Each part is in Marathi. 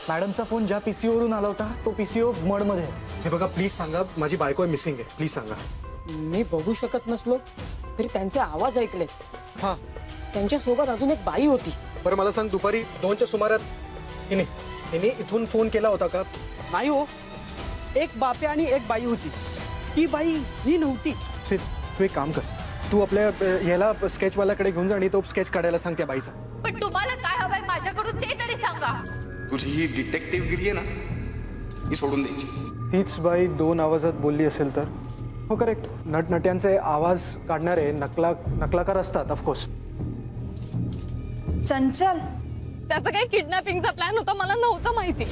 मॅडमचा फोन ज्या पीसी वरून आला होता तो पीसीओ मड मध्ये. हे बघा प्लीज सांगा, माझी बायको मिसिंग आहे, प्लीज सांगा. मी बघू शकत नसलो तरी त्यांचे आवाज ऐकलेत. हा, त्यांच्या सोबत अजून एक बाई होती. बरं मला सांग, दुपारी 2च्या सुमारात हिने इथून फोन केला होता का? नाही हो, एक बाप्या आणि एक बाई होती. ती बाई ही नव्हती. सिड, तू एक काम कर, तू आपल्या याला स्केचवाल्याकडे घेऊन जा आणि तो स्केच काढायला सांग त्या बाईचा. पण तुम्हाला काय हवंय माझ्याकडून ते तरी सांगा. तुझी ही डिटेक्टिव्हगिरी आहे ना, ही सोडून द्यायची. तीच बाई 2 आवाजात बोलली असेल तर? हो करेक्ट. नटनट्यांचे आवाज काढणारे नकलाकार असतात ऑफकोर्स. चंचल, त्याचा काही किडनॅपिंगचा प्लॅन होता मला नव्हतं माहिती.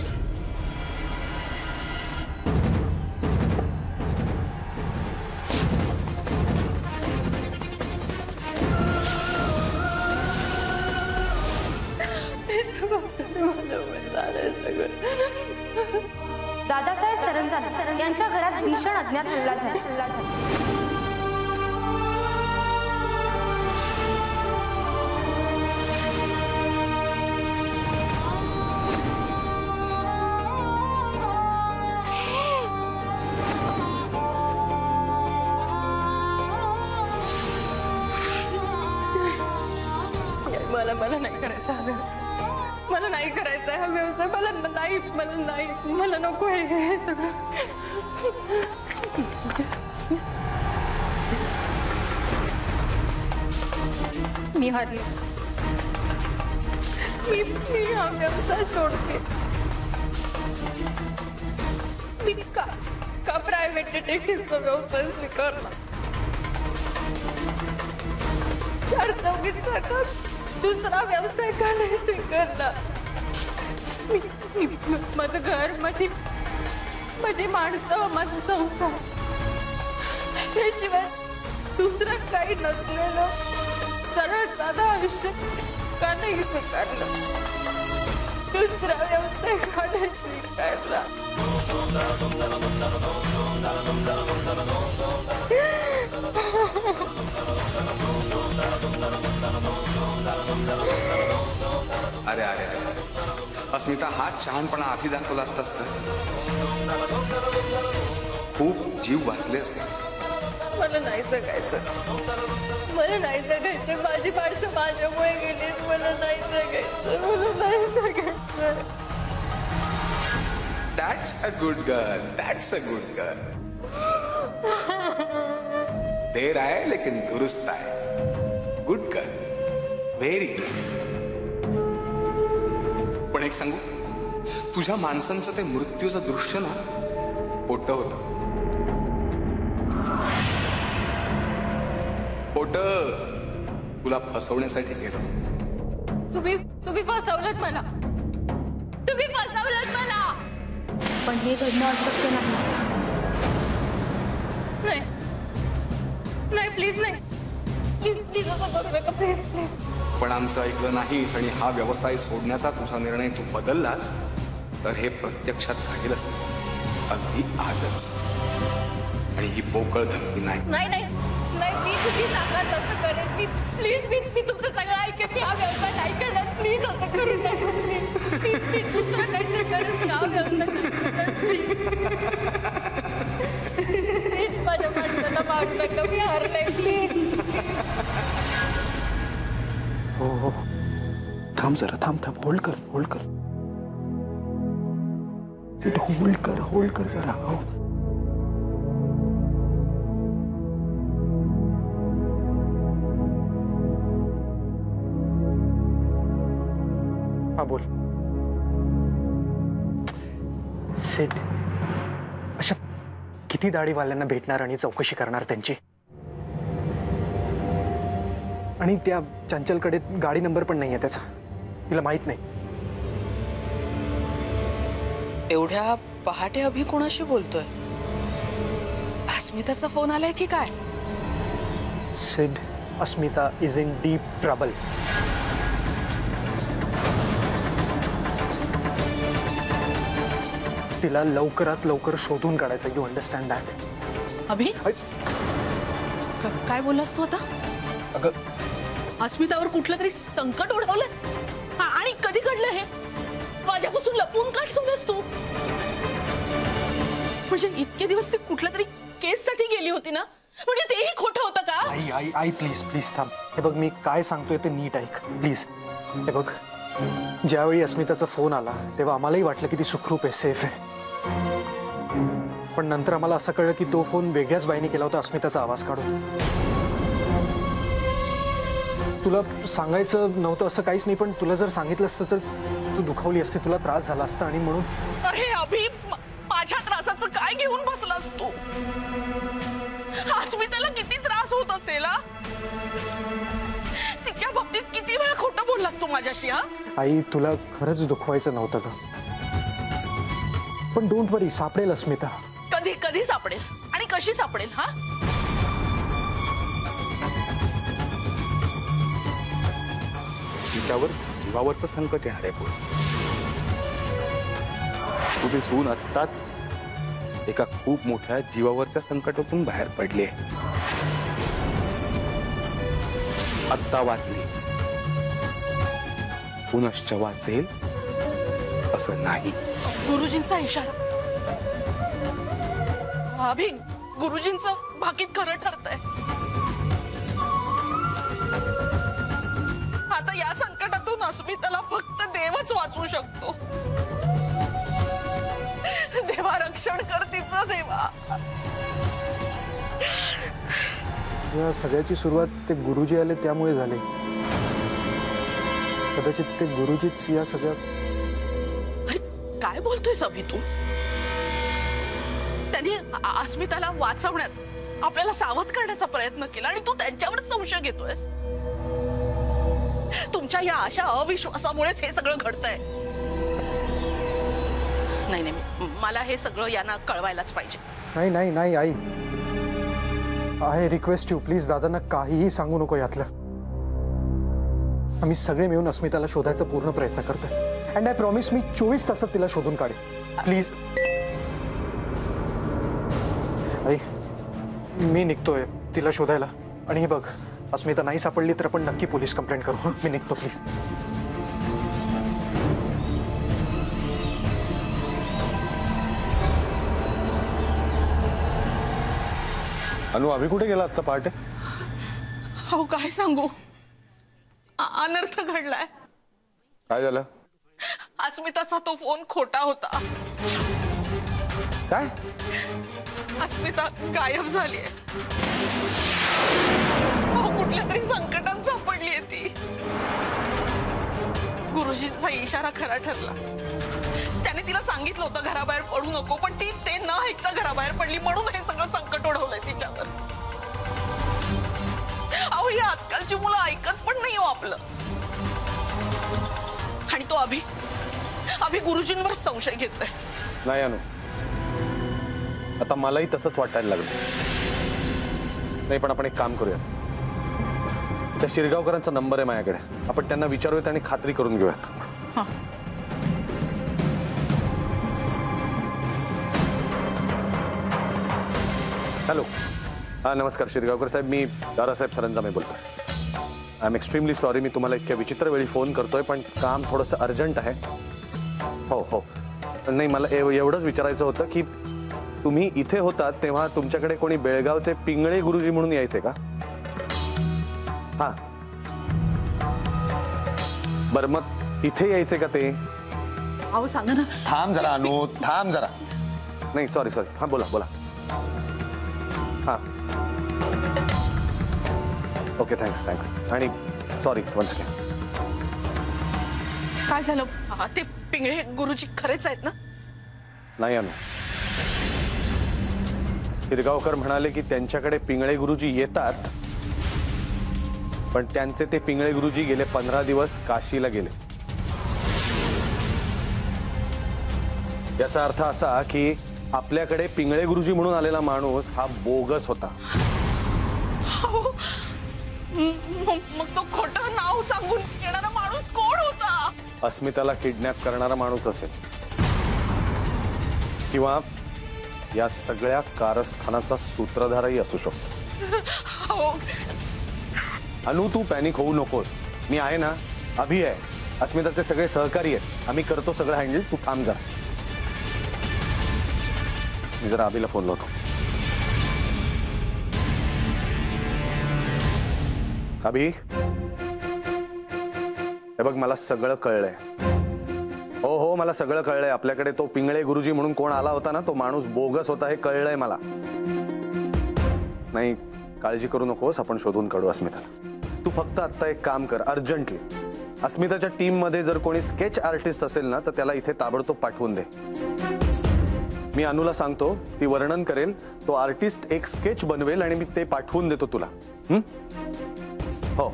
दादासाहेब सरंजाम यांच्या घरात भीषण अज्ञात हल्ला झाला. मला नाही करायचा हा व्यवसाय. मला नाही करायचा हा व्यवसाय. मला नको हे सगळं. मी हरले. मी हा व्यवसाय सोडते. मी का प्रायव्हेट डिटेक्टिव्हचा व्यवसाय स्वीकारला. 4 चौघींचा का दुसरा व्यवसाय का नाही स्वीकारला. माझं घर, माझी माणसं, माझा संसार याशिवाय दुसरं काही नसलेलं सरळ साधं आयुष्य का नाही स्वीकारलं. दुसरा व्यवसाय का नाही स्वीकारला. अरे अरे अरे अस्मिता, हा छानपणा आधी दाखवला असतास तर खूप जीव वाचले असते. मला नाही जगायचं. माझी माणसं माझ्यामुळे गेली. मला नाही जगायचं. That's a good girl. देर आए लेकिन दुरुस्त आए. Good girl, very good. पण एक सांगू, तुझ्या माणसांचं ते मृत्यूचं दृश्य ना खोटं होतं. तुला फसवण्यासाठी केलं. तुम्ही फसवलंत मला. पण हे घडणं अशक्य नाही. प्लीज नाही. प्लीज असं करू नका. प्लीज. पण आमचं ऐकलं नाहीस आणि हा व्यवसाय सोडण्याचा तुझा निर्णय तू बदललास तर हे प्रत्यक्षात घडेलच, अगदी आजच. आणि ही पोकळ धमकी नाही. मी तुझी सांगा तसं करेन. मी तुमचं सगळं ऐकेन. मी हा व्यवसाय नाही करणार. प्लीज असं करू नका. मी दुसरं काहीतरी करेन. हा व्यवसाय प्लीज माझ्या माणसाला मारू नका. मी हरले. प्लीज. हो थांब जरा. थांब. होल्ड कर. होल्ड कर जरा. हो हा बोल. सिड, अशा किती दाढीवाल्यांना भेटणार आणि चौकशी करणार त्यांची. आणि त्या चंचलकडे गाडी नंबर पण नाहीये त्याचा. तिला माहित नाही. एवढ्या पहाटे अभि कोणाशी बोलतोय? अस्मिताचा फोन आलाय की काय? सिड, अस्मिता इज इन डीप ट्रबल. तिला लवकरात लवकर शोधून काढायचं. You understand that? अभि काय बोललास तू आता? अगं अस्मितावर कुठलं तरी संकट ओढवलं आणि कधी घडलं हे? माझ्यापासून लपवून का ठेवलंस तू? म्हणजे इतके दिवस ती कुठल्या तरी केस साठी गेली होती ना, म्हणजे तेही खोटं होतं का? आई आई आई प्लीज प्लीज थांब. हे बघ मी काय सांगतोय ते नीट ऐक प्लीज. हे बघ ज्यावेळी अस्मिताचा फोन आला तेव्हा आम्हालाही वाटलं की ती सुखरूप आहे, सेफ आहे. पण नंतर आम्हाला असं कळलं की तो फोन वेगळ्याच बाईने केला होता अस्मिताचा आवाज काढून. तुला सांगायचं नव्हतं असं काहीच नाही, पण तुला जर सांगितलं असतं तर तू दुखावली असती, तुला त्रास झाला असता. आणि म्हणून अरे अभि, माझ्या त्रासाचं काय घेऊन बसलास तू? अस्मिताला किती त्रास होत असेल? तिच्या बाबतीत किती वेळा खोटं बोललास तू माझ्याशी? आई तुला खरंच दुखवायचं नव्हतं का? पण डोंट वरी, सापडेल अस्मिता. कधी कधी सापडेल आणि कशी सापडेल? तिच्यावर जीवावरचं संकट येणार आहे पुढे. तुझी सून आत्ताच एका खूप मोठ्या जीवावरच्या संकटातून बाहेर पडली आहे. आत्ता वाचली, पुनश्च वाचेल असं नाही. गुरुजींचा इशारा. अभि, गुरुजींचं भाकीत खरं ठरतंय. आता या संकटातून अस्मिताला फक्त देवच वाचवू शकतो. देवा रक्षण कर तिचं, देवा. या सगळ्याची सुरुवात ते गुरुजी आले त्यामुळे झाले. कदाचित ते गुरुजीच या सगळ्या. अरे काय बोलतोयस अभि तू? त्यांनी अस्मिताला वाचवण्याचा, आपल्याला सावध करण्याचा प्रयत्न केला आणि तू त्यांच्यावर संशय घेतोयस. तुमच्या या अशा अविश्वासामुळेच हे सगळं घडतंय. नाही नाही, मला हे सगळं यांना कळवायलाच पाहिजे. नाही नाही नाही आई, आय रिक्वेस्ट यू प्लीज, दादांना काहीही सांगू नको यातलं. आम्ही सगळे मिळून अस्मिताला शोधायचा पूर्ण प्रयत्न करतोय. अँड आय प्रॉमिस मी 24 तासात तिला शोधून काढेन. प्लीज आई, मी निघतोय तिला शोधायला. आणि हे बघ, अस्मिता नाही सापडली तर आपण नक्की पोलीस कंप्लेंट करू. मी निघतो प्लीज. अनु, अभि कुठे गेला आजचा पहाटे? हो काय सांगू, अनर्थ घडलाय. काय झालं? अस्मिताचा तो फोन खोटा होता. काय? अस्मिता गायब झाली आहे. कुठल्या तरी संकटात सापडली ती. गुरुजींचा इशारा खरा ठरला. त्याने तिला सांगितलं होतं घराबाहेर पडू नको, पण ती ते न ऐकता घराबाहेर पडली, म्हणून हे सगळं संकट ओढवलंय तिच्यावर. अहो, ही आजकालची मुलं ऐकत पण नाही हो आपलं. आणि तो अभि गुरुजींवर संशय घेतोय. नाही अनु, आता मलाही तसंच वाटायला लागलं. नाही पण आपण एक काम करूया. त्या शिरगावकरांचा नंबर आहे माझ्याकडे, आपण त्यांना विचारूयात आणि खात्री करून घेऊयात. हॅलो, हा नमस्कार शिरगावकर साहेब, मी दादासाहेब सरंजामे बोलतोय. आय एम एक्स्ट्रीमली सॉरी, मी तुम्हाला इतक्या विचित्र वेळी फोन करतोय, पण काम थोडंसं अर्जंट आहे. हो हो, नाही मला एवढंच विचारायचं होतं की तुम्ही इथे होतात तेव्हा तुमच्याकडे कोणी बेळगावचे पिंगळे गुरुजी म्हणून यायचे का? हा बरं, मग इथे यायचे का ते? अहो सांगा ना. थांब जरा अनु, थांब जरा. नाही सॉरी सॉरी, हा बोला बोला. हा ओके, थँक्स थँक्स. आणि सॉरी वन्स अगेन. काय झालं? ते पिंगळे गुरुजी खरेच आहेत ना? नाही अनु, शिरगावकर म्हणाले की त्यांच्याकडे पिंगळे गुरुजी येतात, पण त्यांचे ते पिंगळे गुरुजी गेले 15 दिवस काशीला गेले. याचा अर्थ असा की आपल्याकडे पिंगळे गुरुजी म्हणून आलेला माणूस हा बोगस होता. मग तो खोटं नाव सांगून येणारा माणूस कोण होता? अस्मिताला किडनॅप करणारा माणूस असेल, किंवा या सगळ्या कारस्थानाचा सूत्रधारही असू शकतो. अनु, तू पॅनिक होऊ नकोस. मी आहे ना, अभि आहे. अस्मिताचे सगळे सहकारी आहेत, आम्ही करतो सगळं हँडल, तू थांब जरा. मी जरा अभिला फोन लावतो. अभि, हे बघ मला सगळं कळलंय. हो हो मला सगळं कळलंय. आपल्याकडे तो पिंगळे गुरुजी म्हणून कोण आला होता ना, तो माणूस बोगस होता हे कळलंय मला. नाही काळजी करू नकोस, आपण शोधून काढू अस्मिताला. तू फक्त आता एक काम कर अर्जंटली. अस्मिताच्या टीम मध्ये जर कोणी स्केच आर्टिस्ट असेल ना तर त्याला इथे ताबडतोब पाठवून दे. मी अनुला सांगतो, ती वर्णन करेल, तो आर्टिस्ट एक स्केच बनवेल आणि मी ते पाठवून देतो तुला. हो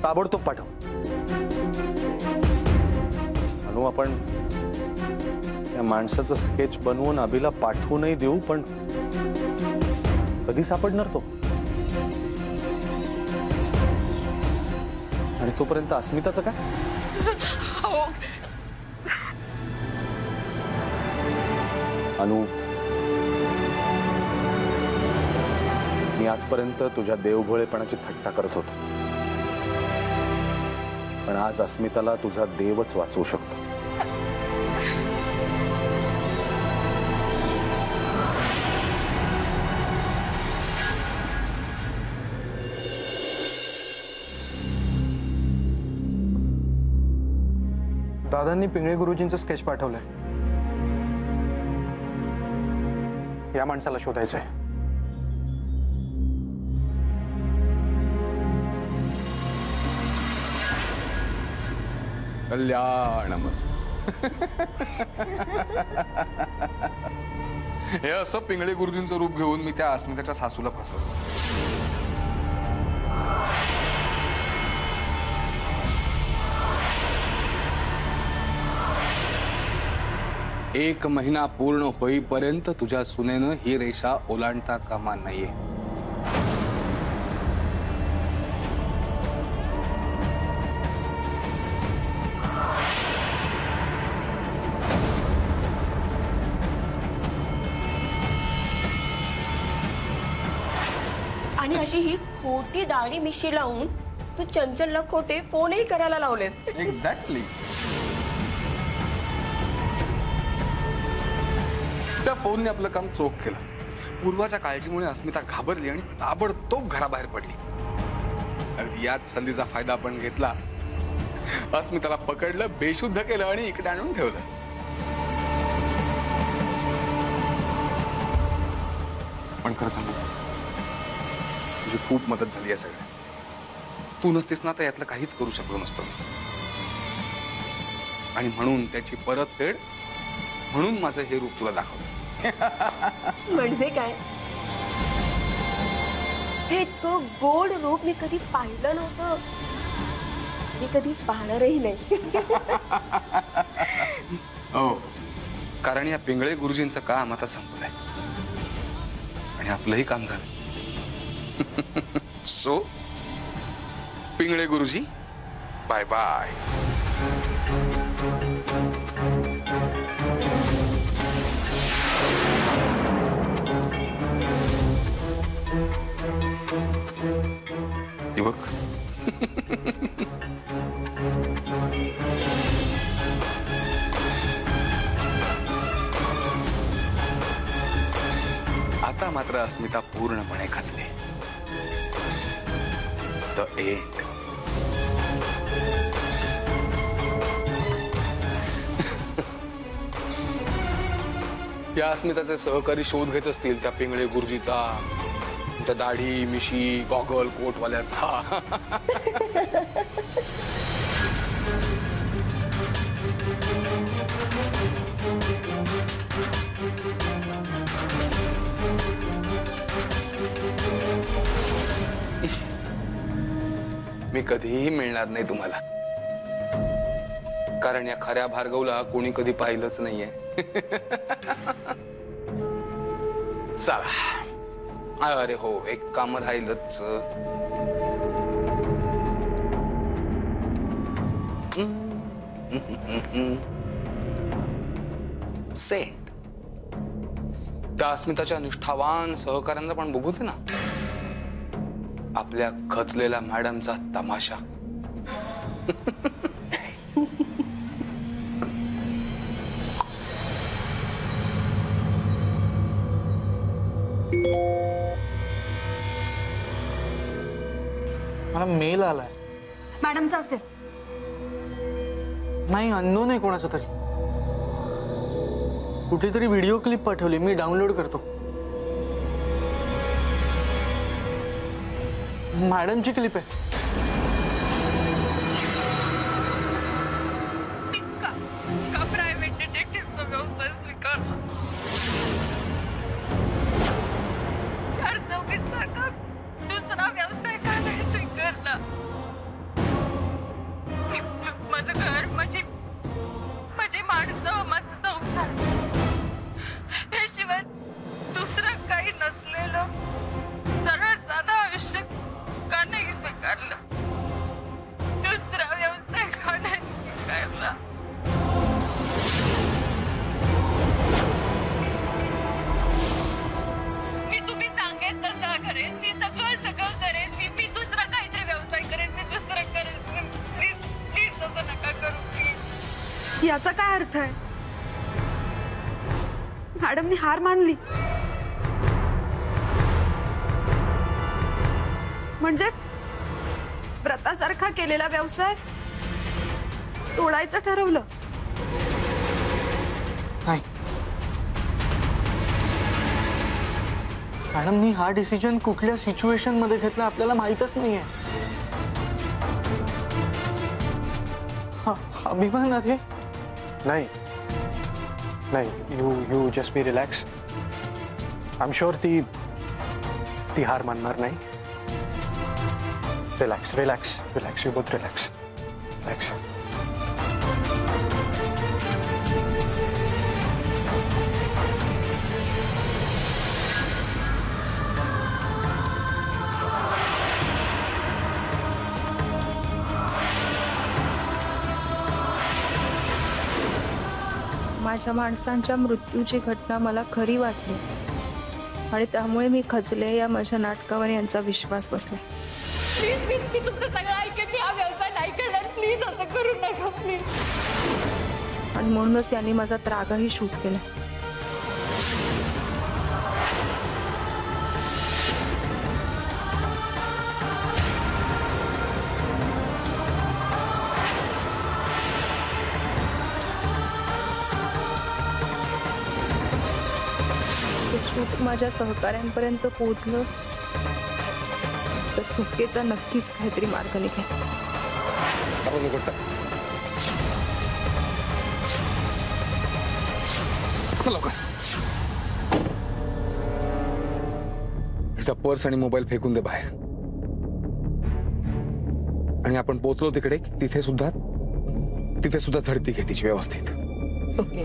ताबडतोब पाठव. अनु आपण या माणसाचं स्केच बनवून अभिला पाठवूनही देऊ, पण कधी सापडणार तो? आणि तोपर्यंत अस्मिताचं काय? अनु, मी आजपर्यंत तुझ्या देवभोळेपणाची थट्टा करत होतो, पण आज अस्मिताला तुझा देवच वाचवू शकतो. दादांनी पिंगळे गुरुजींचं स्केच पाठवलंय. या माणसाला शोधायचंय. कल्याणमस्तु. हे असं पिंगळे गुरुजींचं रूप घेऊन मी त्या अस्मिताच्या सासूला फसवलं. एक महिना पूर्ण होईपर्यंत तुझ्या सुनेनं ही रेषा ओलांडता कामा नाहीये. आणि अशी ही खोटी दाढी मिशी लावून तू चंचलला खोटे फोनही करायला लावलेस. एक्झॅक्टली. त्या फोनने आपलं काम चोख केलं. पूर्वाच्या काळजीमुळे अस्मिता घाबरली आणि ताबडतोब घराबाहेर पडली. अगदी याच संधीचा फायदा आपण घेतला. अस्मिताला पकडलं, बेशुद्ध केलं आणि इकडे आणून ठेवलं. पण खरं सांगू, तुझी खूप मदत झाली या सगळ्या. तू नसतीस ना तर यातलं काहीच करू शकलो नसतो. आणि म्हणून त्याची परतफेड म्हणून माझं हे रूप तुला दाखवलं. म्हणजे काय? हे इतकं गोड रूप मी कधी पाहिलं नव्हतं. मी कधी पाहणारही नाही. हो, कारण या पिंगळे गुरुजींचं काम आता संपलंय आणि आपलंही काम झालं. सो पिंगळे गुरुजी बाय बाय. बघ आता मात्र अस्मिता पूर्णपणे खचली. The end. या अस्मिताचे सहकारी शोध घेत असतील त्या पिंगळे गुरुजीचा, त्या दाढी मिशी गॉगल कोटवाल्याचा. मी कधीही मिळणार नाही तुम्हाला, कारण या खऱ्या भार्गवला कोणी कधी पाहिलंच नाहीये. चला. अरे हो, एक काम राहिलंच. सेंट. त्या अस्मिताच्या निष्ठावान सहकाऱ्यांना पण बघू दे ना आपल्या खचलेल्या मॅडमचा तमाशा. मला मेल आलाय. मॅडमचा असेल. नाही, अननोन आहे कोणाचा तरी. कुठली तरी व्हिडिओ क्लिप पाठवली, मी डाउनलोड करतो. मॅडमची क्लिप आहे. का प्रायव्हेट डिटेक्टिव्हचा व्यवसाय स्वीकारला? चार चौकींसारखा दुसरा व्यवसाय का नाही स्वीकारला? माझं घर, माझी माणसं, माझं संसार, याशिवाय दुसरं काही नसलेलं सरळ साधं आयुष्य का नाही स्वीकारलं? दुसरा व्यवसाय का नाही स्वीकारला? मी तुम्ही सांगेन तसं करेन, मी सगळं करेन, मी दुसरा काहीतरी व्यवसाय करेन, मी दुसरं करेन. प्लीज तसं नका करू प्लीज. याचा काय अर्थ आहे? मॅडमनी हार मानली म्हणजे व्रतासारखा केलेला व्यवसाय तोडायचं ठरवलं? नाही, मॅडमनी हा डिसिजन कुठल्या सिच्युएशन मध्ये घेतला आपल्याला माहीतच नाहीये. अभिमान आहे. नाही नाही, you just be relax. I am sure ती हार मानणार नाही. Relax relax relax, you both relax relax. माझ्या माणसांच्या मृत्यूची घटना मला खरी वाटली आणि त्यामुळे मी खचले. या माझ्या नाटकावर यांचा विश्वास बसला. प्लीज मी तुमचं सगळं ऐकेन, मी हा व्यवसाय नाही करणार. प्लीज असं करू नका प्लीज. आणि म्हणूनच यांनी माझा त्रागही शूट केला. छूट माझ्या सहकाऱ्यांपर्यंत पोहोचलं तर सुटकेचा नक्कीच काहीतरी मार्ग निघेल. हिचा पर्स आणि मोबाईल फेकून दे बाहेर. आणि आपण पोहोचलो तिकडे तिथे सुद्धा झडती घे तिची व्यवस्थित. ओके.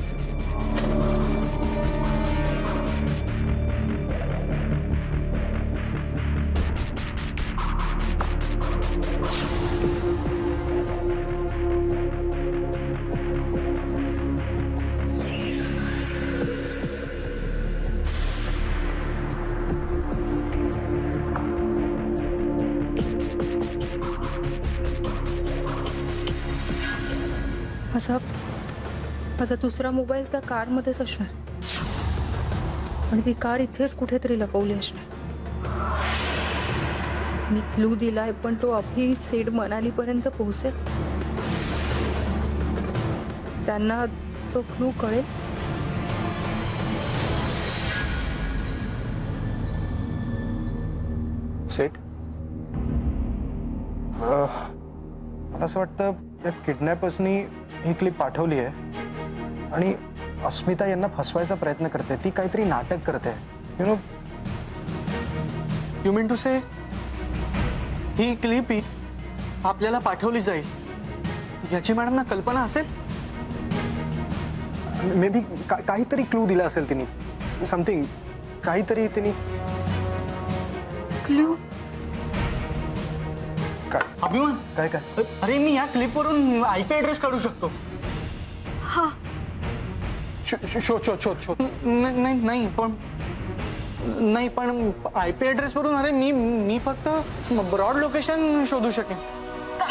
माझा दुसरा मोबाईल त्या कारमध्येच असणार आणि ती कार इथेच कुठेतरी लपवली असणार. मी क्लू दिलाय पण तो अभि सेड मनाली पर्यंत पोहोचेल. त्यांना तो क्लू कळेल. सेट, मला असं वाटतं या किडनॅपर्सनी ही क्लिप पाठवली आहे आणि अस्मिता यांना फसवायचा प्रयत्न करते. ती काहीतरी नाटक करते. यू मीन टू से ही क्लिप ही आपल्याला पाठवली जाईल याची मॅडमना कल्पना असेल? मे बी काहीतरी क्लू दिला असेल तिने. समथिंग, काहीतरी तिने. क्लू? अभिमान, काय काय? अरे मी या क्लिप वरून IP ॲड्रेस काढू शकतो. हा, शोध. नाही पण IP ॲड्रेस वरून अरे मी फक्त ब्रॉड लोकेशन शोधू शकेन.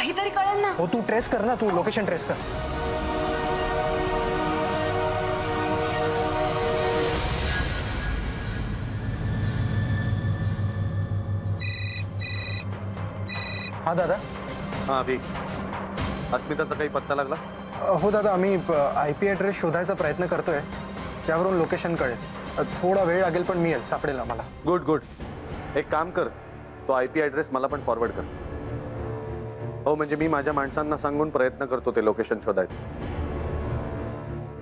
काहीतरी कळेल ना. हो तू ट्रेस कर ना, तू लोकेशन ट्रेस कर. हा दादा. हां अभि, अस्मिताचा काही पत्ता लागला? हो दादा, आम्ही IP ॲड्रेस शोधायचा प्रयत्न करतोय. त्यावरून लोकेशन कळेल. थोडा वेळ लागेल पण मिळेल, सापडेल आम्हाला. Good good. एक काम कर, तो IP ॲड्रेस मला पण फॉरवर्ड कर. हो म्हणजे मी माझ्या माणसांना सांगून प्रयत्न करतो ते लोकेशन शोधायचं.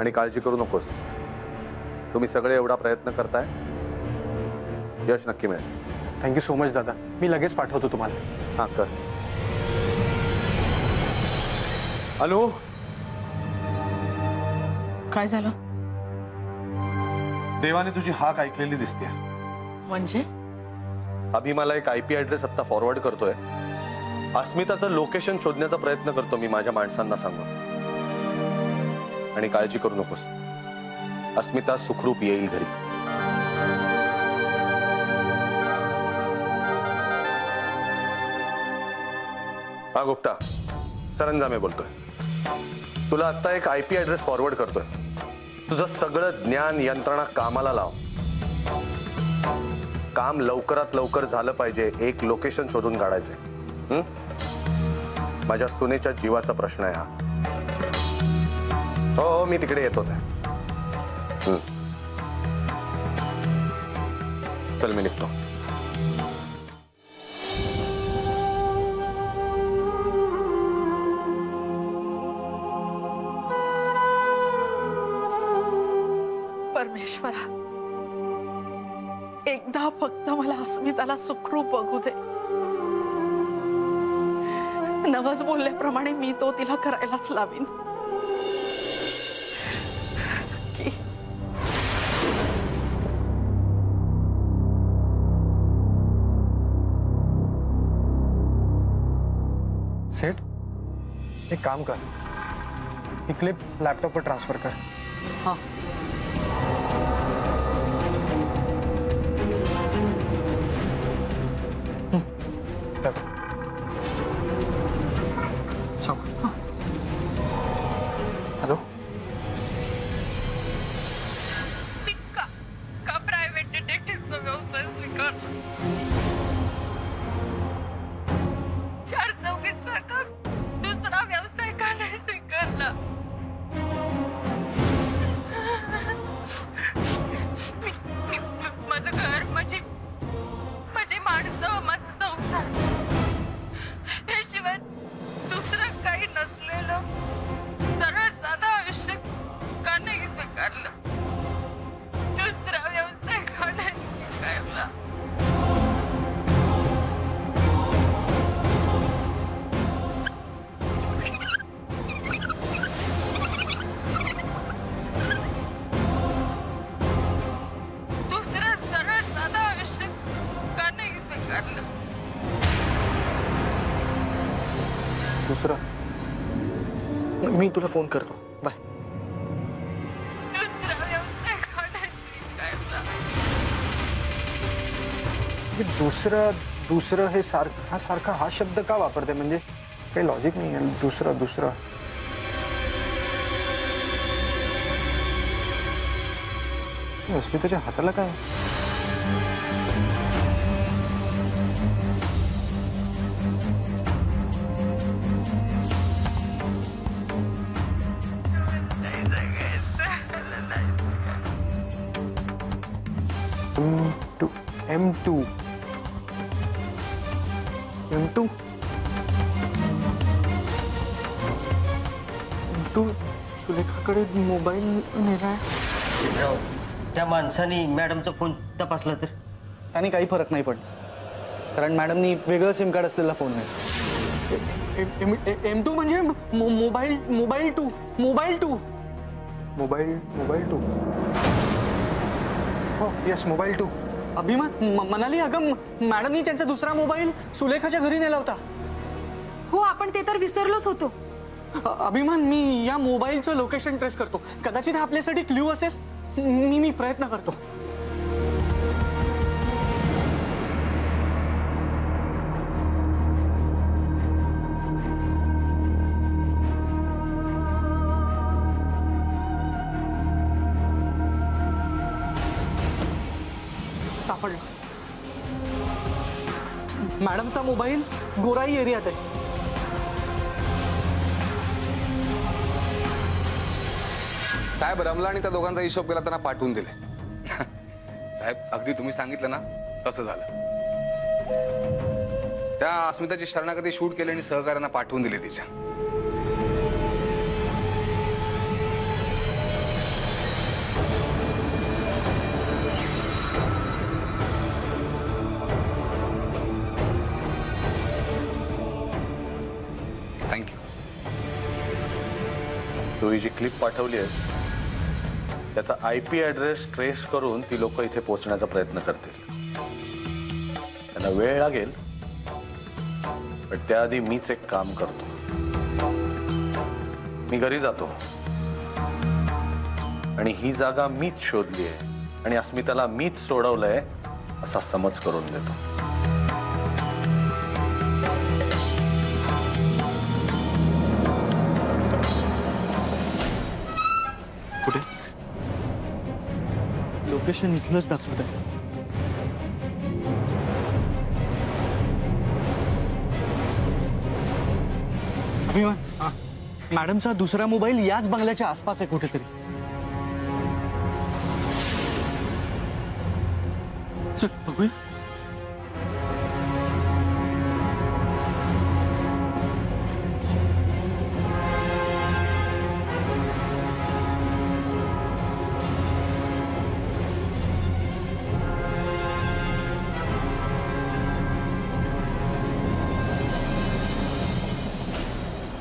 आणि काळजी करू नकोस, तुम्ही सगळे एवढा प्रयत्न करताय, यश नक्की मिळेल. थँक्यू सो मच दादा, मी लगेच पाठवतो तुम्हाला. हां कर. हॅलो, काय झालं? देवाने तुझी हाक ऐकलेली दिसते. म्हणजे? अभि मला एक IP ॲड्रेस आत्ता फॉरवर्ड करतोय. अस्मिताचं लोकेशन शोधण्याचा प्रयत्न करतो मी माझ्या माणसांना सांगून. आणि काळजी करू नकोस, अस्मिता सुखरूप येईल घरी. हा गुप्ता, सरंजामे बोलतोय. तुला आता एक IP ॲड्रेस फॉरवर्ड करतोय. तुझं सगळं ज्ञान यंत्रणा कामाला लाव. काम लवकरात लवकर झालं पाहिजे. एक लोकेशन शोधून काढायचंय. माझ्या सुनेच्या जीवाचा प्रश्न आहे हा. हो हो मी तिकडे येतोच आहे. चल मी निघतो. परमेश्वरा, एकदा फक्त मला अस्मिताला सुखरूप बघू दे. नवस बोलल्याप्रमाणे मी तो तिला करायलाच लावीन. सेठ, एक काम कर, ही क्लिप लॅपटॉप पर ट्रान्सफर कर. हाँ हॅलो, का प्रायव्हेट डिटेक्टिव्हचा व्यवसाय स्वीकार? चार चौकीत सारखा दुसरा व्यवसाय का नाही स्वीकारला? माझं घर, माझी माणसं, माझा संसार, याशिवाय दुसरं काही नसलेलं सरळ साधं आयुष्य का नाही स्वीकारलं? दुसरा व्यवसाय का नाही स्वीकारला? दुसरं सरळ साधं आयुष्य का नाही स्वीकारलं? दुसरं मी तुला फोन करतो. बाय. दुसरा व्यवसाय का नाही स्वीकारला? दुसरं हे सारखा हा शब्द का वापरते? म्हणजे काही लॉजिक नाही आहे. दुसरं अस्मिताच्या हाताला काय? M2 सुलेखाकडे mobile नेलाय. त्या माणसाने मॅडमचा फोन तपासला तर त्याने काही फरक नाही पडला, कारण मॅडमनी वेगळं सिम कार्ड असलेला फोन नाही. M2 म्हणजे मोबाईल टू. हो यस, मोबाईल 2. अभिमान म्हणाली अगं मॅडमनी त्यांचा दुसरा मोबाईल सुलेखाच्या घरी नेला होता. हो, आपण ते तर विसरलोच होतो. अभिमान, मी या मोबाईलचं लोकेशन ट्रेस करतो. कदाचित आपल्यासाठी क्ल्यू असेल. मी प्रयत्न करतो. मॅडमचा मोबाईल गोराई एरियात आहे. साहेब रमला आणि त्या दोघांचा हिशोब केला त्यांना पाठवून दिले. साहेब अगदी तुम्ही सांगितलं ना तसं झालं. त्या अस्मिताची शरणागती शूट केली आणि सहकार्यांना पाठवून दिली तिच्या. थँक्यू. तू ही जी क्लिप पाठवली आहेस त्याचा IP ॲड्रेस ट्रेस करून ती लोक इथे पोहोचण्याचा प्रयत्न करतील. त्यांना वेळ लागेल पण त्याआधी मीच एक काम करतो. मी घरी जातो आणि ही जागा मीच शोधली आहे आणि अस्मिताला मीच सोडवलंय असा समज करून देतो. कुठे? लोकेशन इथलंच दाखवत आहे. अभिमान, मॅडमचा दुसरा मोबाईल याच बंगल्याच्या आसपास आहे कुठेतरी. चल बघूया.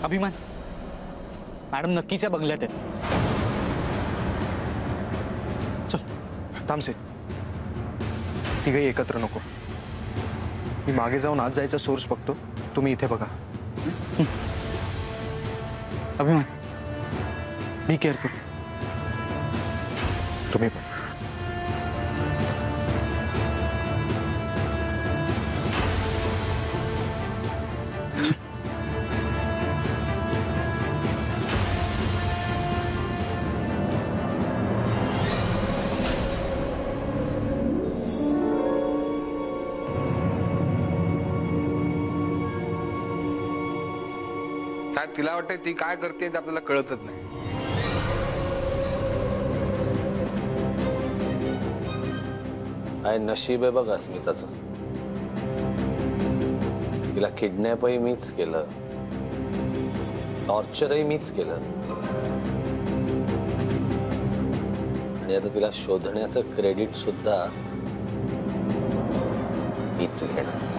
अभिमान, मॅडम नक्कीच या बंगल्यात आहेत. चल थांबसे, तिघही एकत्र नको. मी मागे जाऊन आज जायचा सोर्स बघतो, तुम्ही इथे बघा. अभिमान, बी केअरफुल. तुम्ही पण. साहेब तिला वाटतंय ती काय करते ते आपल्याला कळतच नाही. काय नशीब आहे बघ अस्मिताचं. तिला किडनॅपही मीच केलं, टॉर्चरही मीच केलं आणि आता तिला शोधण्याचं क्रेडिट सुद्धा मीच घेणार.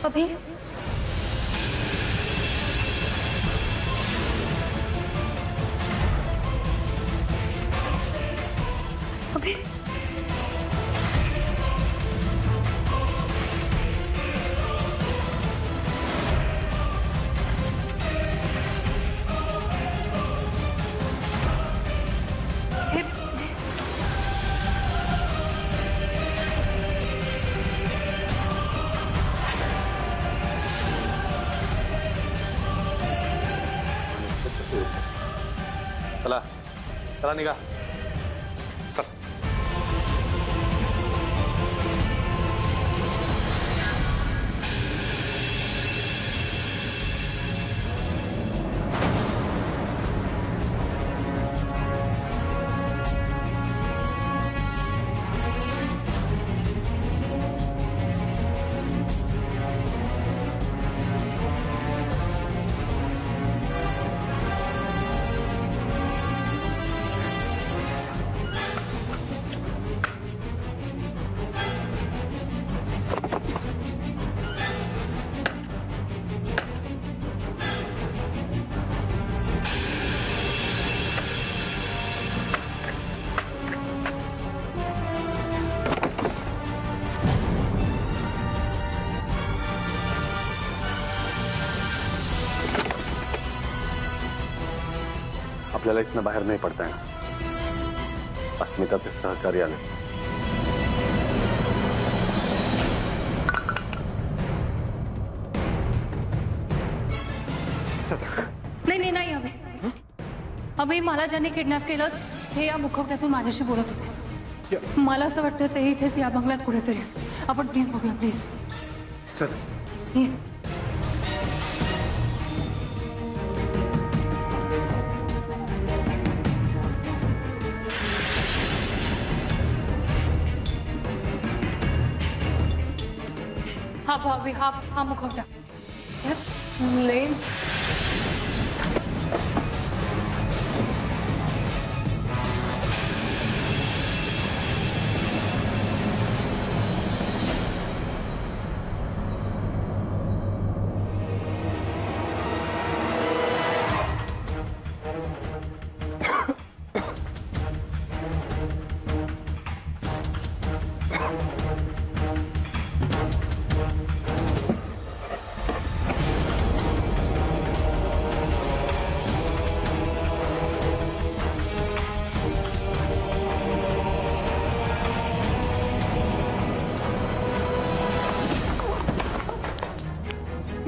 अभि, अभि, चला चला निघा. चल. आपल्याला इथनं बाहेर नाही पडता येणार. अस्मिताचे सहकारी आले. नाही नाही नाही अभि, अभि मला ज्यांनी किडनॅप केलं ते या मुखवट्यातून माझ्याशी बोलत होते. मला असं वाटतं ते इथेच या बंगल्यात कुठेतरी. आपण प्लीज बघूया प्लीज. चल. हा भाभी हा मुखवटा लेन्स.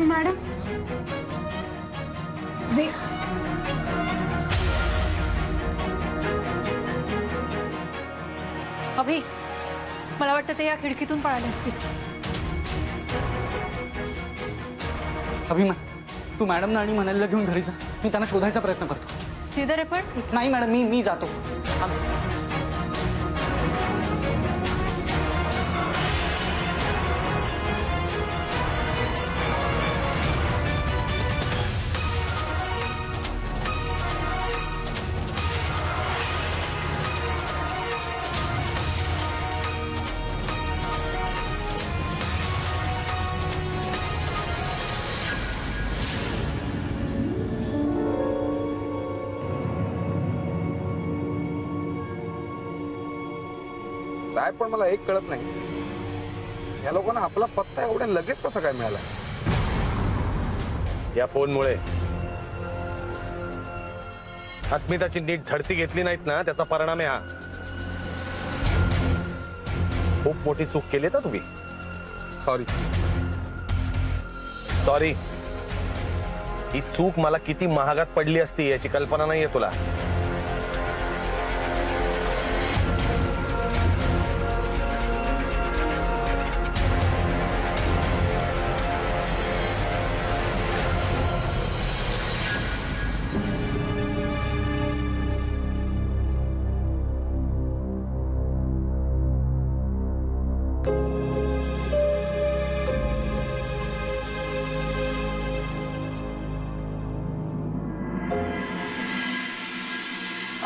मॅडम देख. अभि मला वाटतं ते या खिडकीतून पळाले असतील. अभि तू मॅडमना आणि मनालीला घेऊन घरी जा. मी त्यांना शोधायचा प्रयत्न करतो. सीधे पण नाही मॅडम मी जातो. साहेब पण मला एक कळत नाही, या लोकांना आपला पत्ता एवढ्या लगेच कसा काय मिळाला? या फोनमुळे अस्मिताची नीट झडती घेतली नाहीत ना, त्याचा परिणाम आहे हा. खूप मोठी चूक केली तर तुम्ही. सॉरी. ही चूक मला किती महागात पडली असती याची कल्पना नाहीये तुला.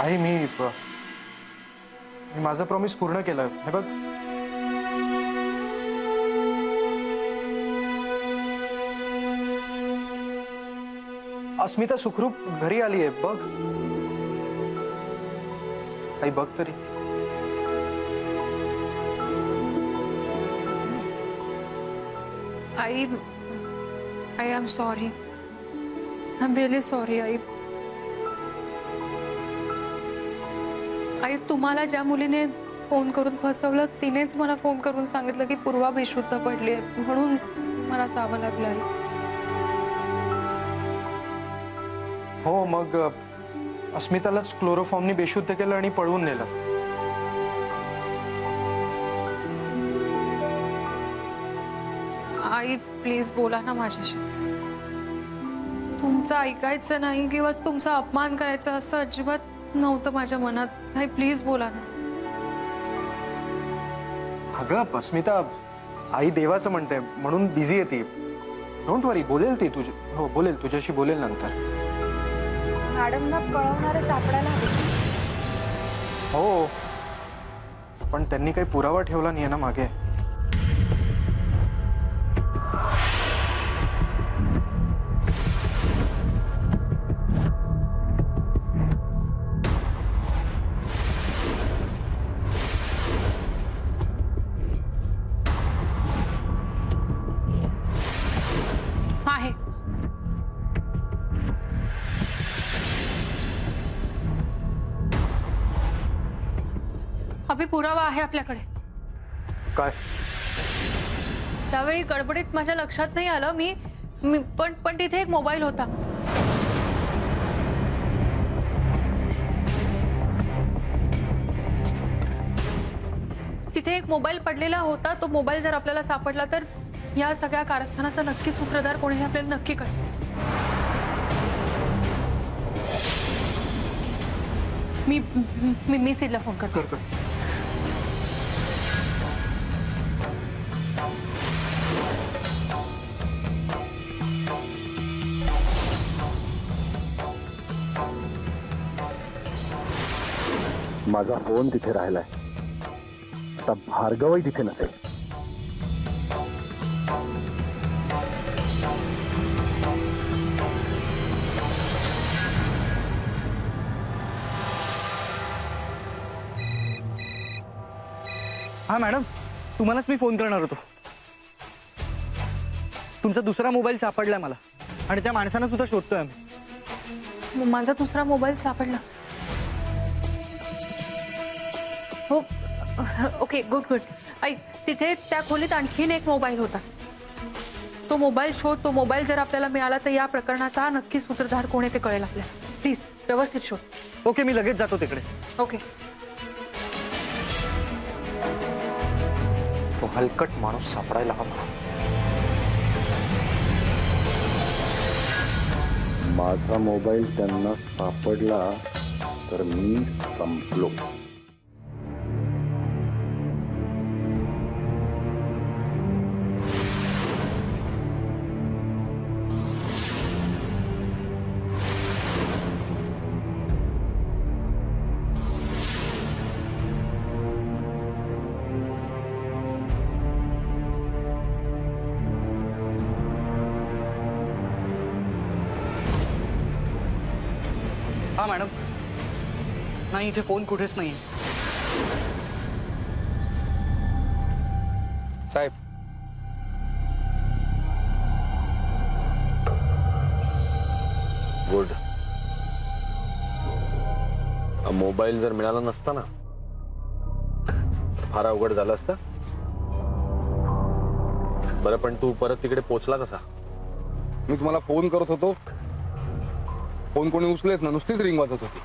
आई मी माझं प्रॉमिस पूर्ण केलं. हे बघ अस्मिता सुखरूप घरी आली आहे. बघ आई बघ तरी. I am sorry. I'm really sorry, आई तुम्हाला ज्या मुलीने फोन करून फसवलं तिनेच मला फोन करून सांगितलं की पूर्वा बेशुद्ध पडली आहे, म्हणून मला जावं लागलं आहे. हो मग अस्मितालाच क्लोरोफॉर्मनी बेशुद्ध केलं आणि पळवून नेलं. आई प्लीज बोला ना माझ्याशी. तुमचं ऐकायचं नाही किंवा तुमचा अपमान करायचा असं अजिबात नव्हतं माझ्या मनात. आई प्लीज बोला ना. अगं अस्मिता आई देवाचं म्हणते म्हणून बिझी आहे ती. डोंट वरी, बोलेल ती तुझी. हो बोलेल, तुझ्याशी बोलेल नंतर. मॅडमना पळवणारे सापडायला हवे. हो पण त्यांनी काही पुरावा ठेवला नाही ना मागे. आहे अभि पुरावा आहे आपल्याकडे. काय? त्यावेळी गडबडीत माझ्या लक्षात नाही आलं. मी पण तिथे एक मोबाईल होता. तिथे एक मोबाईल पडलेला होता. तो मोबाईल जर आपल्याला सापडला तर या सगळ्या कारस्थानाचा नक्की सूत्रधार कोण हे आपल्याला नक्की कळेल. मी सीला फोन करतो. माझा फोन तिथे राहिलाय. आता भार्गवही तिथे नसेल. हा मॅडम, तुम्हालाच मी फोन करणार होतो. तुमचा दुसरा मोबाईल सापडलाय मला आणि त्या माणसानं सुद्धा शोधतोय आम्ही. माझा दुसरा मोबाईल सापडला. हो ओके गुड. ऐक, तिथे त्या खोलीत आणखीन एक मोबाईल होता. तो मोबाईल शोध. तो मोबाईल जर आपल्याला मिळाला तर या प्रकरणाचा नक्की सूत्रधार कोण आहे ते कळेल आपल्याला. प्लीज व्यवस्थित शोध. ओके, मी लगेच जातो तिकडे. ओके. तो हलकट माणूस सापडायला हवा. माझा मोबाईल त्यांना सापडला तर मी संपलो. हा मॅडम, नाही इथे फोन कुठेच नाही. साहेब, गुड. मोबाईल जर मिळाला नसता ना फार अवघड झालं असतं. बरं, पण तू परत तिकडे पोहोचला कसा? मी तुम्हाला फोन करत होतो, फोन कोणी उचलेच ना, नुसतीच रिंग वाजत होती.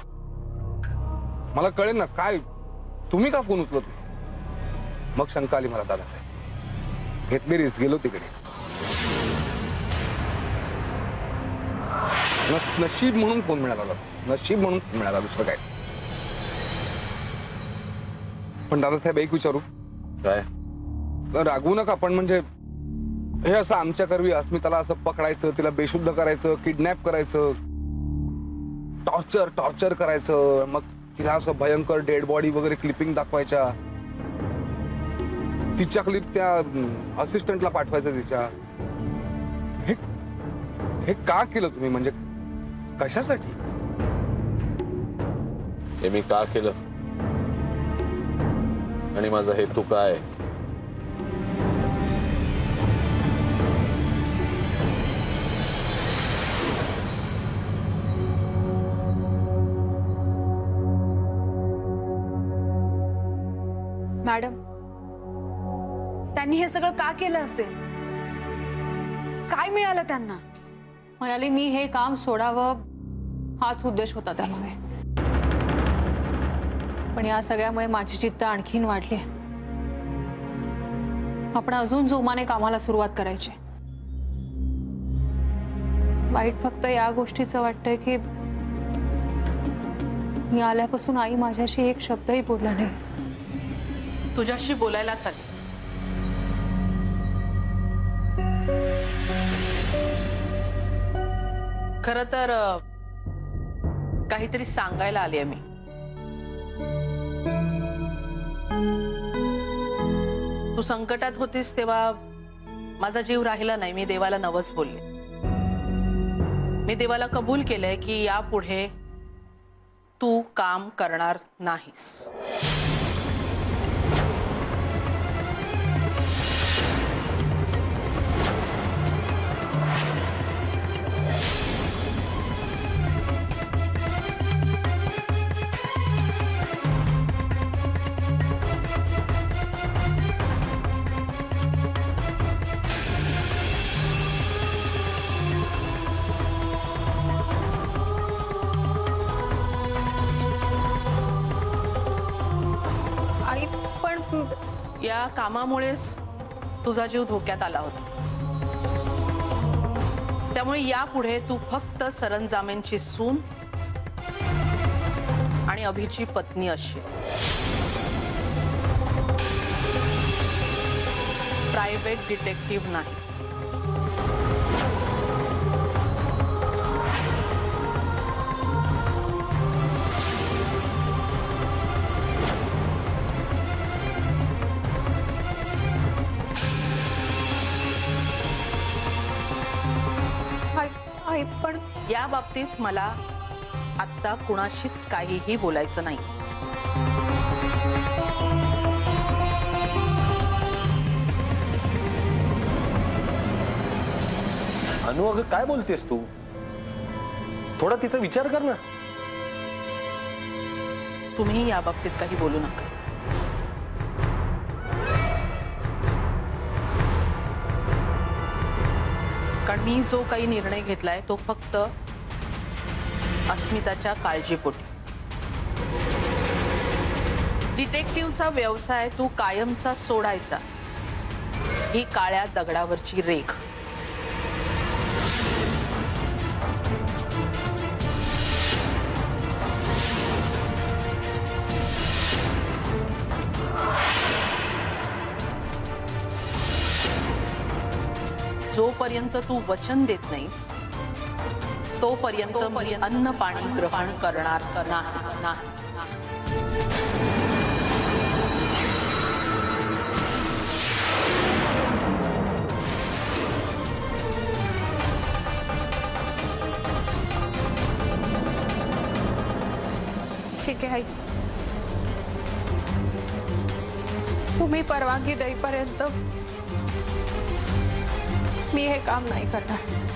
मला कळेल ना काय तुम्ही का फोन उचलत नाही. मग शंका आली मला दादासाहेब. घेतली रिस्क, गेलो तिकडे. नशीब म्हणून फोन मिळाला, नशीब म्हणून मिळाला, दुसरं काय. पण दादासाहेब एक विचारू काय? रागवू नका, पण म्हणजे हे असं आमच्या करवी अस्मिताला असं पकडायचं, तिला बेशुद्ध करायचं, किडनॅप करायचं, टॉर्चर करायचं, मग तिला असं भयंकर डेड बॉडी वगैरे क्लिपिंग दाखवायच्या, तिच्या क्लिप त्या असिस्टंटला पाठवायचं तिच्या. हे का केलं तुम्ही? म्हणजे कशासाठी? हे मी का केलं आणि माझा हेतू काय? मॅडम, त्यांनी हे सगळं का केलं असेल? काय मिळालं त्यांना? म्हणाले मी हे काम सोडावं हाच उद्देश होता त्यामागे. पण या सगळ्यामुळे माझी चिंता आणखीन वाढली. आपण अजून जोमाने कामाला सुरुवात करायची. वाईट फक्त या गोष्टीचं वाटतंय की मी आल्यापासून आई माझ्याशी एक शब्दही बोलला नाही. तुझ्याशी बोलायलाच आली. खरं तर काहीतरी सांगायला आली आहे मी. तू संकटात होतीस तेव्हा माझा जीव राहिला नाही. मी देवाला नवस बोलले. मी देवाला कबूल केलंय की यापुढे तू काम करणार नाहीस. या कामामुळेच तुझा जीव धोक्यात आला होता. त्यामुळे यापुढे तू फक्त सरंजामेंची सून आणि अभिची पत्नी असशील. प्रायव्हेट डिटेक्टिव्ह नाही. पण या बाबतीत मला आता कुणाशीच काहीही बोलायचं नाही. अनु अगं काय बोलतेस तू? थोडा तिचा विचार कर ना. तुम्ही या बाबतीत काही बोलू नका. कारण मी जो काही निर्णय घेतलाय तो फक्त अस्मिताच्या काळजीपोटी. डिटेक्टिव्हचा व्यवसाय तू कायमचा सोडायचा ही काळ्या दगडावरची रेख. जोपर्यंत तू वचन देत नाहीस तोपर्यंत मी अन्न पाणी ग्रहण करणार नाही. ठीक आहे आई, तुम्ही परवानगी देईपर्यंत मी हे काम नाही करणार.